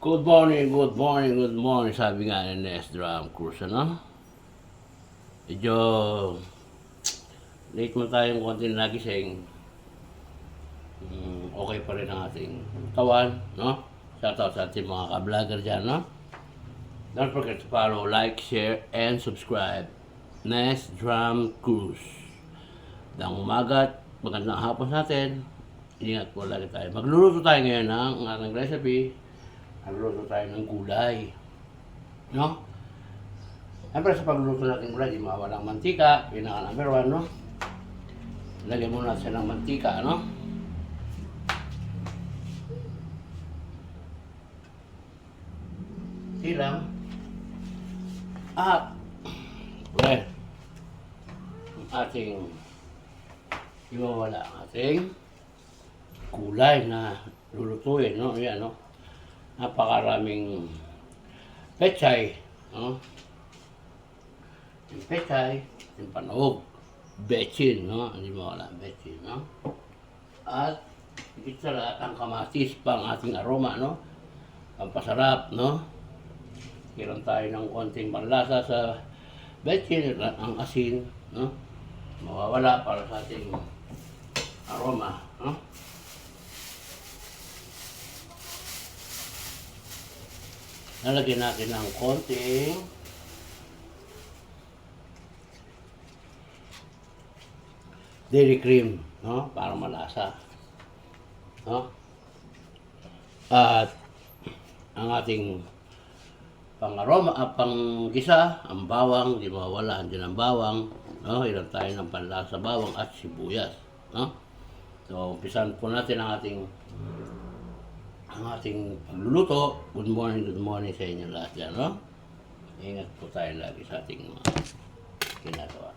Good morning, good morning, good morning, sabi nga ni Drum Cruise, ano? Medyo late mo tayong konti nagising. Okay pa rin ang ating kawan, no? Shoutout sa ating mga ka-vlogger dyan, no? Don't forget to follow, like, share, and subscribe. Drum Cruise. Dang umaga, magandang hapon sa atin. Ingat po lagi tayo. Magluluto tayo ngayon ng ating recipe. Magluluto tayo ng gulay. No? Siyempre sa pagluluto natin gulay, di mawala ng mantika. Pinaka number 1, no? Lagyan muna natin ng mantika, no? Silang. At, well, ang ating iwawala ang ating gulay na lulutuin, no? Yan, no? Napakaraming pechay, no? Yung pechay, yung panog, bechin, no? Hindi mo wala ang bechin, no? At higit sa lahat ang kamatis pang ating aroma, no? Pampasarap, no? Kiran tayo ng konting panlasa sa bechin, ang asin, no? Mawawala para sa ating aroma, no? Lalagyan natin ng konting dairy cream, no? Para malasa, no? At ang ating pang-aroma, pang-gisa, ang bawang, di mawala, andyan ang bawang, no? Ilan tayo ng panlasa bawang at sibuyas, no? So, umpisan po natin ang ating pagluluto. Good morning sa inyo lahat dyan, no? Ingat po tayo lagi sa ating mga ginagawa.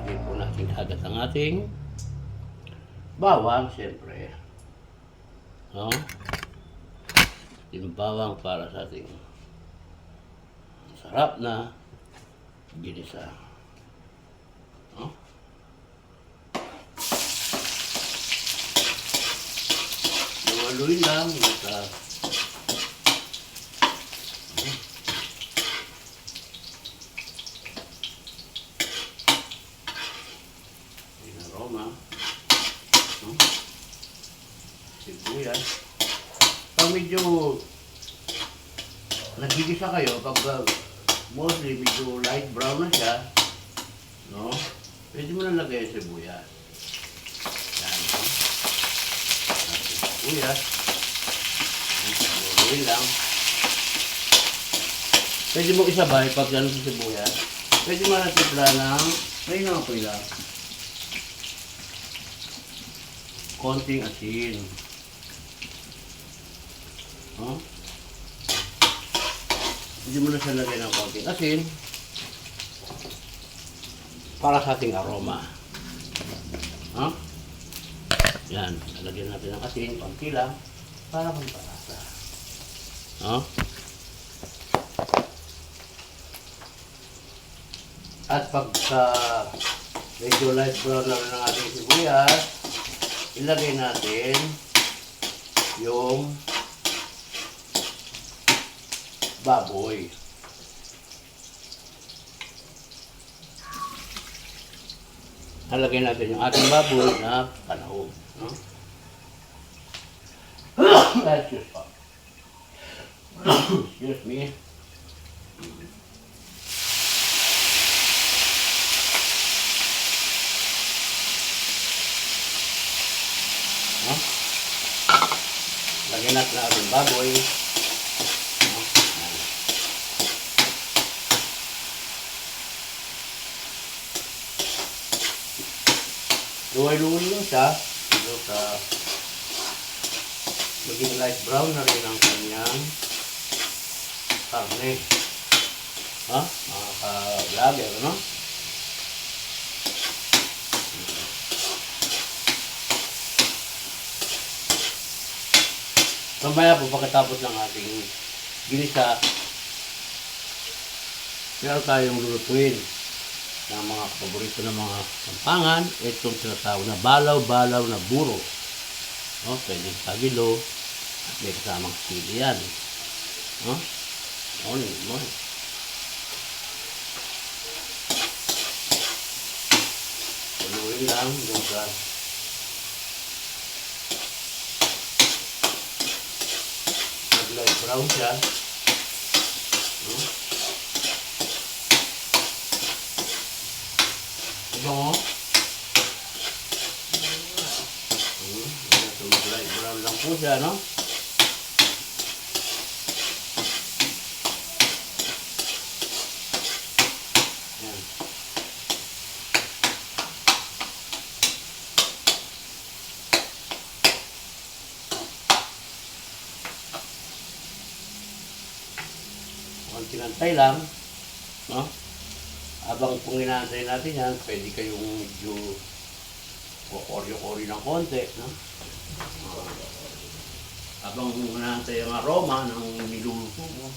Hindi po natin agad ang ating bawang, siyempre. No? Yung bawang para sa ating sarap na ginisa. No? Lumaluin lang sa aroma. No? Sibuyas. Pag medyo nagigisa kayo, pag mostly medyo light brown na siya, no? Pwede mo na lagay yung sibuyas. Yan, no? Sibuyas. Luloy lang. Pwede mo isabay pag ganun sa sibuyas. Pwede mo natipla ng may nakoy lang. Konting asin. Huh? Hindi mo na siya lagay ng konting asin para sa ating aroma. Huh? Yan, lagyan natin ng asin, konti lang para magpalasa. Huh? At pagka medyo light brown na ng ating sibuyas, ilagay natin yung baboy. Halagay natin yung ating baboy na panahog. No? Excuse me. No? Lagyan natin ang ating baboy. Luway-luway lang siya. Pero maging light brown na rin ang kanyang karne. Ha? Mga ka-vlogger, no? Mamaya po pagkatapos ng ating ginisa, meron tayong lulutuin ng mga paborito ng mga Kapampangan. Itong tinatawag na balaw-balaw na buro. O, pwedeng pagilo at may kasamang sili yan. O, mo. Tuloy lang yung sa light brown siya. Ito mo. Light brown lang po siya, no? Yan. Sinantay lang, no? Habang kung inaantay natin yan, pwede kayong medyo kukoryo-koryo ng konti, no? Habang inaantay ang aroma ng niluluto mo.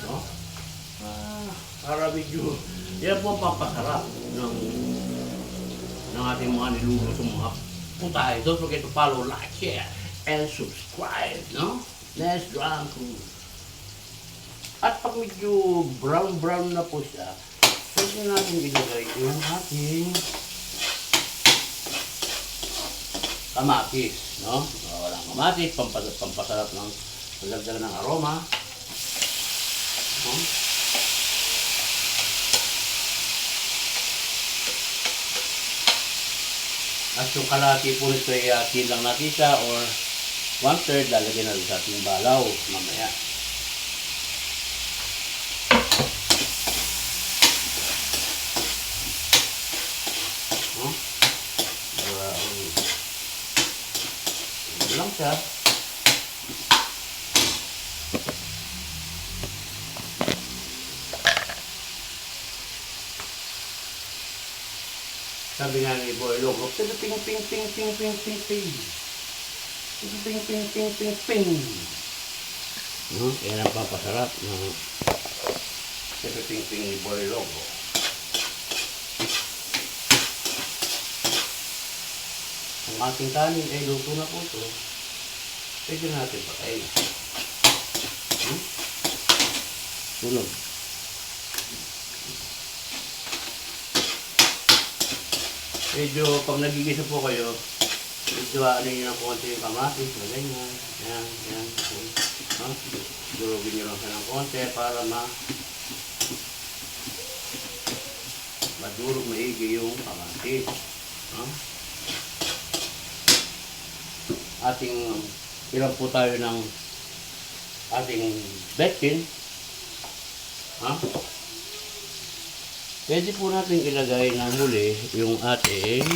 No? Para medyo, yan po ang papasarap ng ating mga niluluto mga putahe. Don't forget to follow, like, share, and subscribe, no? Let's Drunk Food. At pag medyo brown na po siya, pwede natin ilagay yung ating kamatis, no? Walang kamatis, pampasarap ng pagdagdag ng aroma. No? At yung kalahati po nito ay lang natin siya or 1/3 lalagyan natin sa ating balaw mamaya. Ito lang siya. Sabi nga ni Boy Logo, ping ping ping ping ping ping ping ping ping ping ping ping ping. Yan ang papasarap ng ping ping ni Boy Logo. Ang ating kanin ay luto na po ito. Pwede natin patayin. Sunog. Medyo pag nagigisa po kayo, medyo ano nyo ng konti yung kamatis, ganyan, yan. Durugin nyo lang siya ng konti para madurog maigi yung kamatis. Ilang po tayo ng ating betchin. Pwede po natin ilagay ng huli yung ating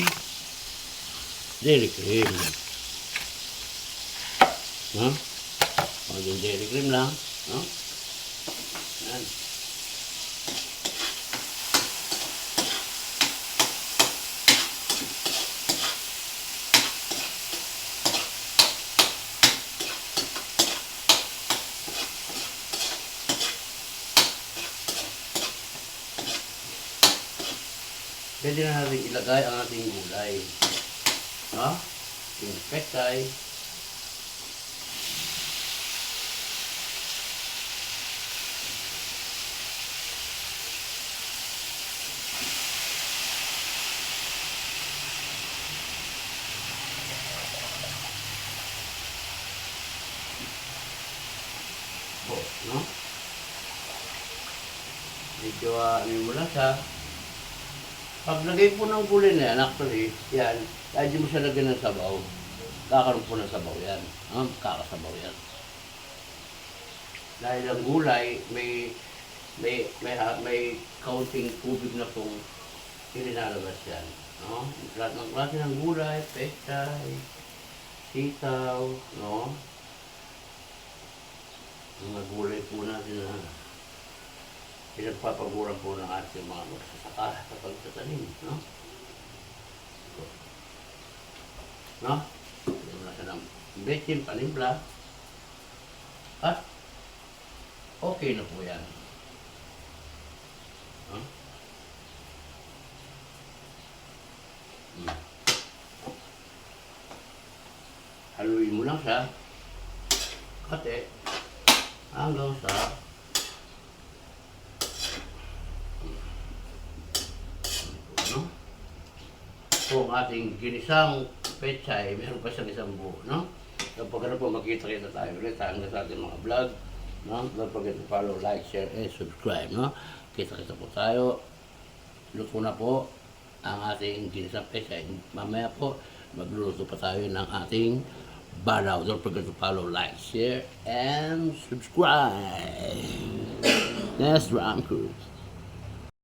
dairy cream. Yung dairy cream lang. Yan. Pwede na natin ilagay ang ating gulay. Yung pechay. No? Medyo ano mo lang siya. Paglagay po ng gulay na yan, actually, yan, kahit di mo siya lagyan ng sabaw, kakaroon po ng sabaw yan. Kakasabaw yan. Dahil ang gulay, may kaunting tubig na pong ilinalabas yan. Lahat ng klase ng gulay, pechay, sitaw, mga gulay po natin na pinagpapaguran po ng ating mga magsasaka sa pagtatanim. No? Lagyan mo na siya ng baking, panimpla. At okay na po yan. No? Haluin mo lang siya. Kate. Hanggang sa no? Kung ating ginisang pechay, meron pa siyang isang buo, no? Kapag ano po, makita-kita tayo ulit hanggang sa ating mga vlog, no? Don't forget to follow, like, share, and subscribe, no? Kita-kita po tayo. Luto na po ang ating ginisang pechay. Mamaya po, magluluto pa tayo ng ating balaw. Don't forget to follow, like, share, and subscribe. That's Ram Cruz.